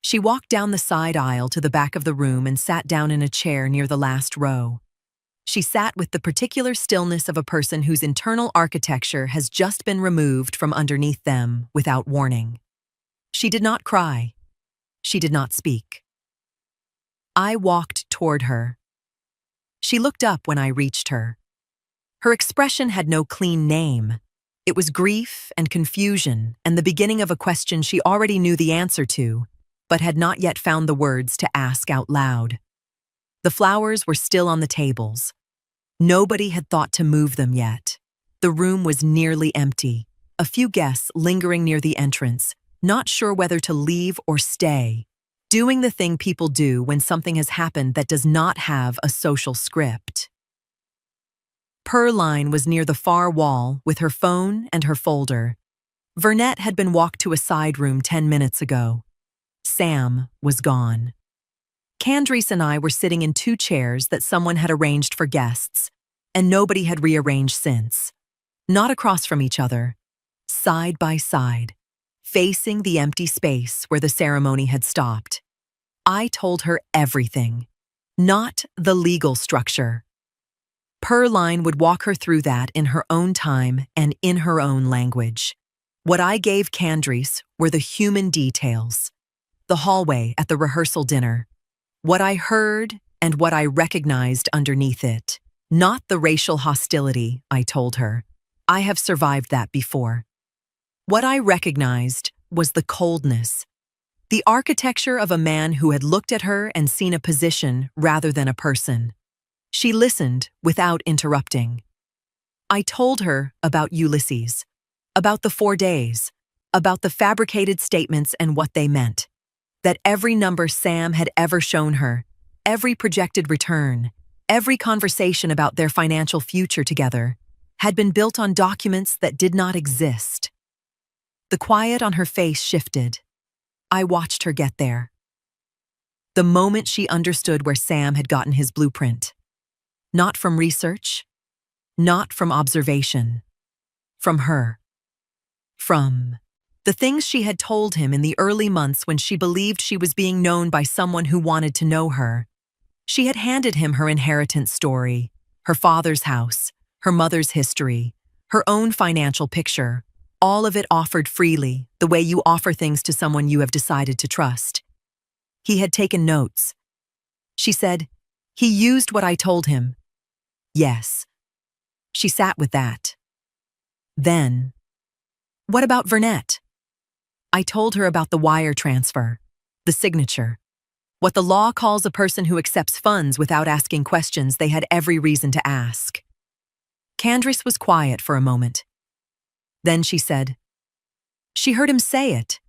She walked down the side aisle to the back of the room and sat down in a chair near the last row. She sat with the particular stillness of a person whose internal architecture has just been removed from underneath them without warning. She did not cry. She did not speak. I walked toward her. She looked up when I reached her. Her expression had no clean name. It was grief and confusion and the beginning of a question she already knew the answer to, but had not yet found the words to ask out loud. The flowers were still on the tables. Nobody had thought to move them yet. The room was nearly empty, a few guests lingering near the entrance, not sure whether to leave or stay, doing the thing people do when something has happened that does not have a social script. Pearline was near the far wall with her phone and her folder. Vernette had been walked to a side room 10 minutes ago. Sam was gone. Candace and I were sitting in 2 chairs that someone had arranged for guests, and nobody had rearranged since. Not across from each other, side by side, facing the empty space where the ceremony had stopped. I told her everything, not the legal structure. Pearline would walk her through that in her own time and in her own language. What I gave Candace were the human details. The hallway at the rehearsal dinner. What I heard and what I recognized underneath it. Not the racial hostility, I told her. I have survived that before. What I recognized was the coldness. The architecture of a man who had looked at her and seen a position rather than a person. She listened without interrupting. I told her about Ulysses, about the 4 days, about the fabricated statements and what they meant. That every number Sam had ever shown her, every projected return, every conversation about their financial future together, had been built on documents that did not exist. The quiet on her face shifted. I watched her get there. The moment she understood where Sam had gotten his blueprint. Not from research, not from observation, from her. From the things she had told him in the early months when she believed she was being known by someone who wanted to know her. She had handed him her inheritance story, her father's house, her mother's history, her own financial picture, all of it offered freely, the way you offer things to someone you have decided to trust. He had taken notes. She said, he used what I told him. Yes. She sat with that. Then, what about Vernette? I told her about the wire transfer, the signature, what the law calls a person who accepts funds without asking questions they had every reason to ask. Candace was quiet for a moment. Then she said, she heard him say it,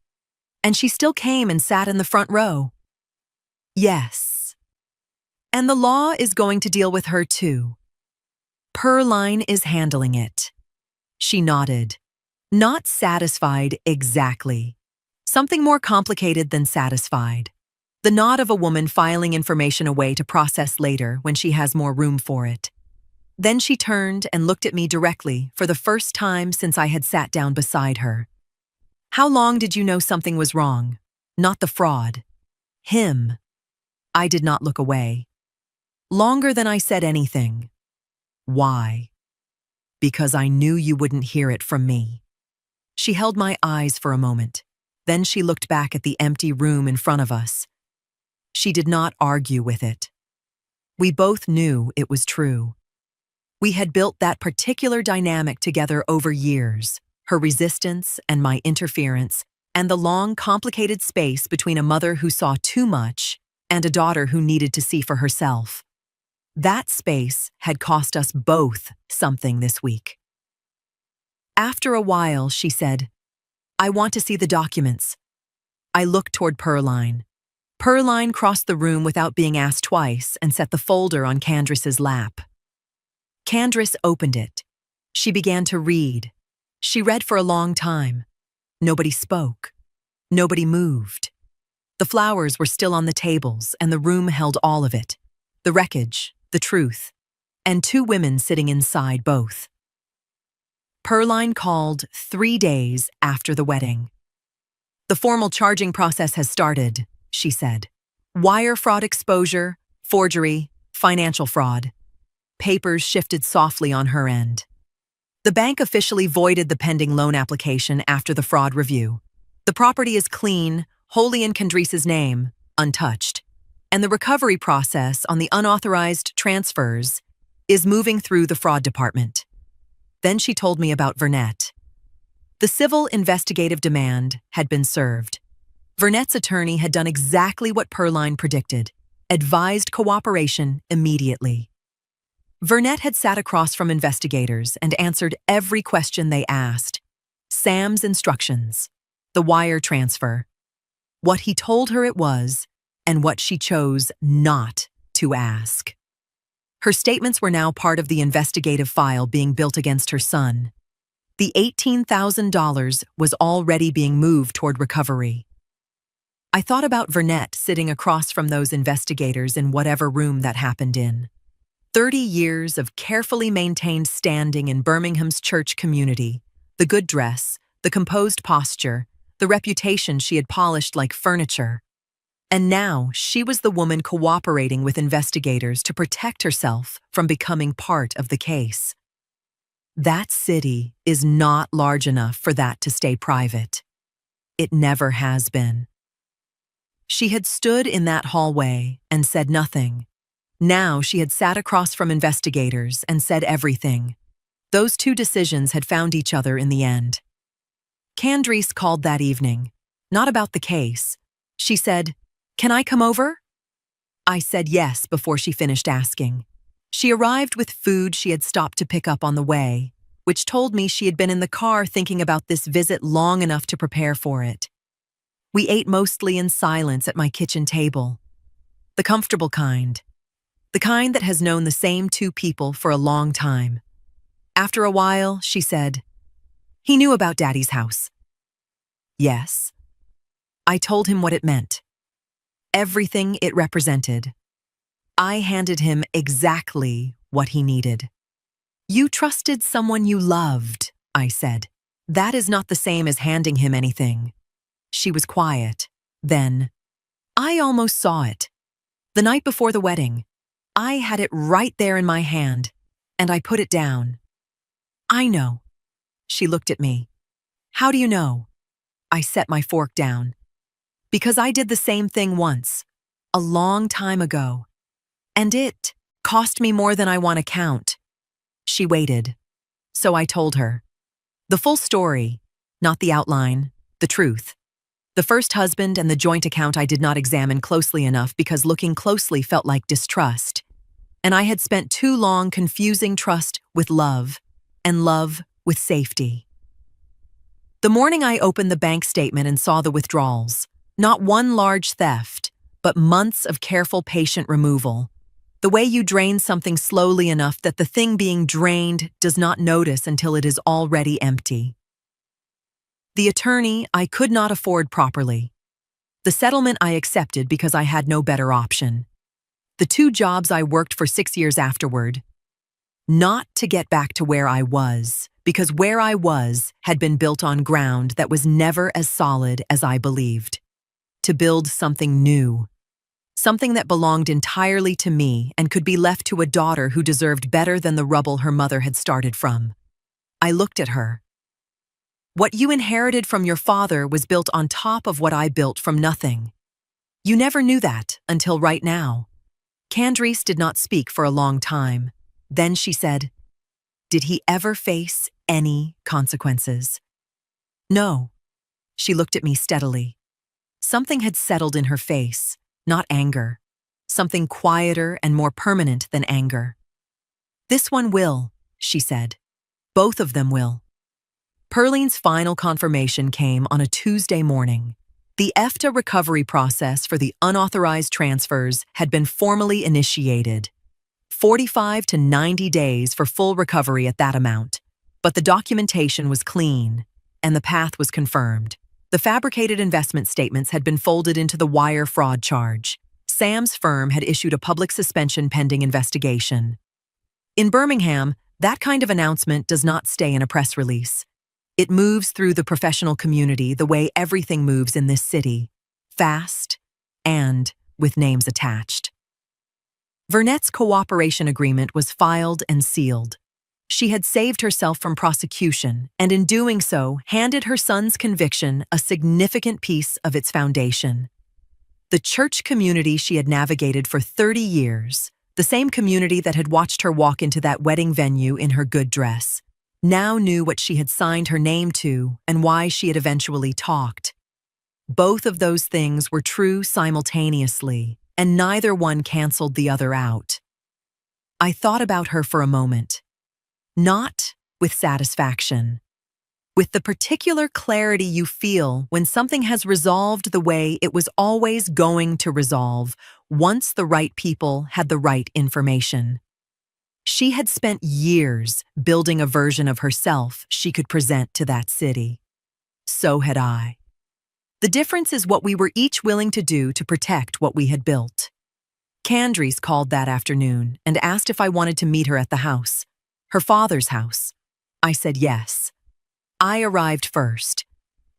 and she still came and sat in the front row. Yes. And the law is going to deal with her too. Pearline is handling it. She nodded. Not satisfied exactly. Something more complicated than satisfied. The nod of a woman filing information away to process later when she has more room for it. Then she turned and looked at me directly for the first time since I had sat down beside her. How long did you know something was wrong? Not the fraud. Him. I did not look away. Longer than I said anything. Why? Because I knew you wouldn't hear it from me. She held my eyes for a moment. Then she looked back at the empty room in front of us. She did not argue with it. We both knew it was true. We had built that particular dynamic together over years, her resistance and my interference, and the long, complicated space between a mother who saw too much and a daughter who needed to see for herself. That space had cost us both something this week. After a while, she said, "I want to see the documents." I looked toward Pearline. Pearline crossed the room without being asked twice and set the folder on Candace's lap. Candace opened it. She began to read. She read for a long time. Nobody spoke. Nobody moved. The flowers were still on the tables, and the room held all of it. The wreckage, the truth, and two women sitting inside both. Pearline called 3 days after the wedding. "The formal charging process has started," she said. "Wire fraud exposure, forgery, financial fraud." Papers shifted softly on her end. "The bank officially voided the pending loan application after the fraud review. The property is clean, wholly in Candace's name, untouched. And the recovery process on the unauthorized transfers is moving through the fraud department." Then she told me about Vernette. The civil investigative demand had been served. Vernette's attorney had done exactly what Pearline predicted, advised cooperation immediately. Vernette had sat across from investigators and answered every question they asked. Sam's instructions, the wire transfer, what he told her it was, and what she chose not to ask. Her statements were now part of the investigative file being built against her son. The $18,000 was already being moved toward recovery. I thought about Vernette sitting across from those investigators in whatever room that happened in. 30 years of carefully maintained standing in Birmingham's church community, the good dress, the composed posture, the reputation she had polished like furniture. And now she was the woman cooperating with investigators to protect herself from becoming part of the case. That city is not large enough for that to stay private. It never has been. She had stood in that hallway and said nothing. Now she had sat across from investigators and said everything. Those two decisions had found each other in the end. Candace called that evening, not about the case. She said, "Can I come over?" I said yes before she finished asking. She arrived with food she had stopped to pick up on the way, which told me she had been in the car thinking about this visit long enough to prepare for it. We ate mostly in silence at my kitchen table. The comfortable kind. The kind that has known the same two people for a long time. After a while, she said, "He knew about Daddy's house." Yes. I told him what it meant. Everything it represented. I handed him exactly what he needed. "You trusted someone you loved," I said. "That is not the same as handing him anything." She was quiet. Then, "I almost saw it. The night before the wedding. I had it right there in my hand, and I put it down." "I know." She looked at me. "How do you know?" I set my fork down. "Because I did the same thing once, a long time ago. And it cost me more than I want to count." She waited. So I told her. The full story, not the outline, the truth. The first husband and the joint account I did not examine closely enough because looking closely felt like distrust. And I had spent too long confusing trust with love, and love with safety. The morning I opened the bank statement and saw the withdrawals, not one large theft, but months of careful patient removal. The way you drain something slowly enough that the thing being drained does not notice until it is already empty. The attorney I could not afford properly. The settlement I accepted because I had no better option. The 2 jobs I worked for 6 years afterward. Not to get back to where I was, because where I was had been built on ground that was never as solid as I believed. To build something new. Something that belonged entirely to me and could be left to a daughter who deserved better than the rubble her mother had started from. I looked at her. What you inherited from your father was built on top of what I built from nothing. You never knew that until right now. Candace did not speak for a long time. Then she said, "Did he ever face any consequences?" "No." She looked at me steadily. Something had settled in her face, not anger. something quieter and more permanent than anger. "This one will," she said. "Both of them will." Perline's final confirmation came on a Tuesday morning. The EFTA recovery process for the unauthorized transfers had been formally initiated. 45 to 90 days for full recovery at that amount. But the documentation was clean, and the path was confirmed. The fabricated investment statements had been folded into the wire fraud charge. Sam's firm had issued a public suspension pending investigation. In Birmingham, that kind of announcement does not stay in a press release. It moves through the professional community the way everything moves in this city, fast and with names attached. Vernet's cooperation agreement was filed and sealed. She had saved herself from prosecution, and in doing so, handed her son's conviction a significant piece of its foundation. The church community she had navigated for 30 years, the same community that had watched her walk into that wedding venue in her good dress, now knew what she had signed her name to and why she had eventually talked. Both of those things were true simultaneously, and neither one canceled the other out. I thought about her for a moment. Not with satisfaction. With the particular clarity you feel when something has resolved the way it was always going to resolve once the right people had the right information. She had spent years building a version of herself she could present to that city. So had I. The difference is what we were each willing to do to protect what we had built. Candries called that afternoon and asked if I wanted to meet her at the house, her father's house. I said yes. I arrived first.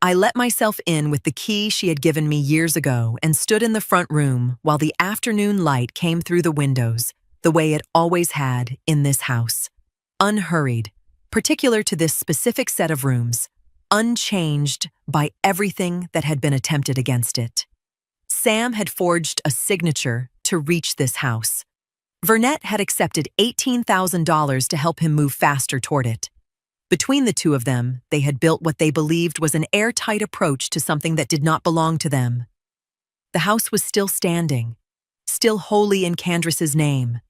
I let myself in with the key she had given me years ago and stood in the front room while the afternoon light came through the windows, the way it always had in this house. Unhurried, particular to this specific set of rooms, unchanged by everything that had been attempted against it. Sam had forged a signature to reach this house. Vernet had accepted $18,000 to help him move faster toward it. Between the two of them, they had built what they believed was an airtight approach to something that did not belong to them. The house was still standing, still wholly in Candris's name.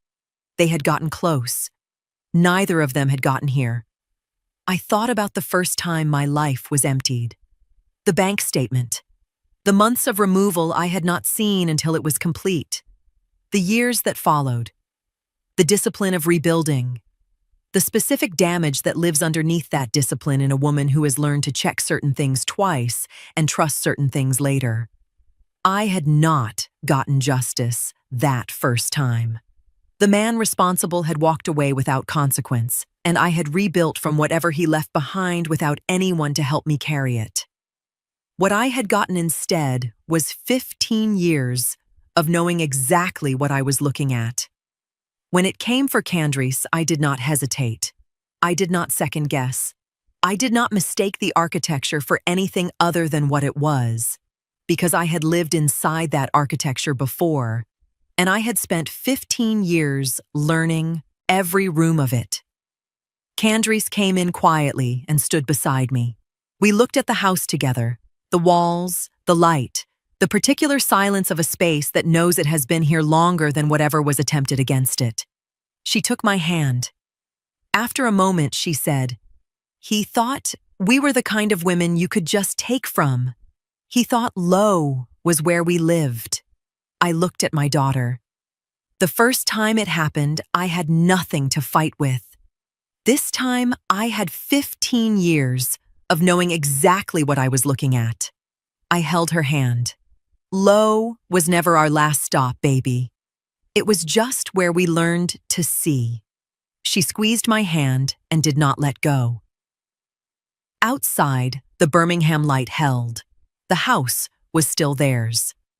They had gotten close. Neither of them had gotten here. I thought about the first time my life was emptied. The bank statement. The months of removal I had not seen until it was complete. The years that followed. The discipline of rebuilding. The specific damage that lives underneath that discipline in a woman who has learned to check certain things twice and trust certain things later. I had not gotten justice that first time. The man responsible had walked away without consequence, and I had rebuilt from whatever he left behind without anyone to help me carry it. What I had gotten instead was 15 years of knowing exactly what I was looking at. When it came for Candries, I did not hesitate. I did not second guess. I did not mistake the architecture for anything other than what it was, because I had lived inside that architecture before, and I had spent 15 years learning every room of it. Candries came in quietly and stood beside me. We looked at the house together, the walls, the light, the particular silence of a space that knows it has been here longer than whatever was attempted against it. She took my hand. After a moment, she said, "He thought we were the kind of women you could just take from. He thought low was where we lived." I looked at my daughter. The first time it happened, I had nothing to fight with. This time, I had 15 years of knowing exactly what I was looking at. I held her hand. Low was never our last stop, baby. It was just where we learned to see. She squeezed my hand and did not let go. Outside, the Birmingham light held. The house was still theirs.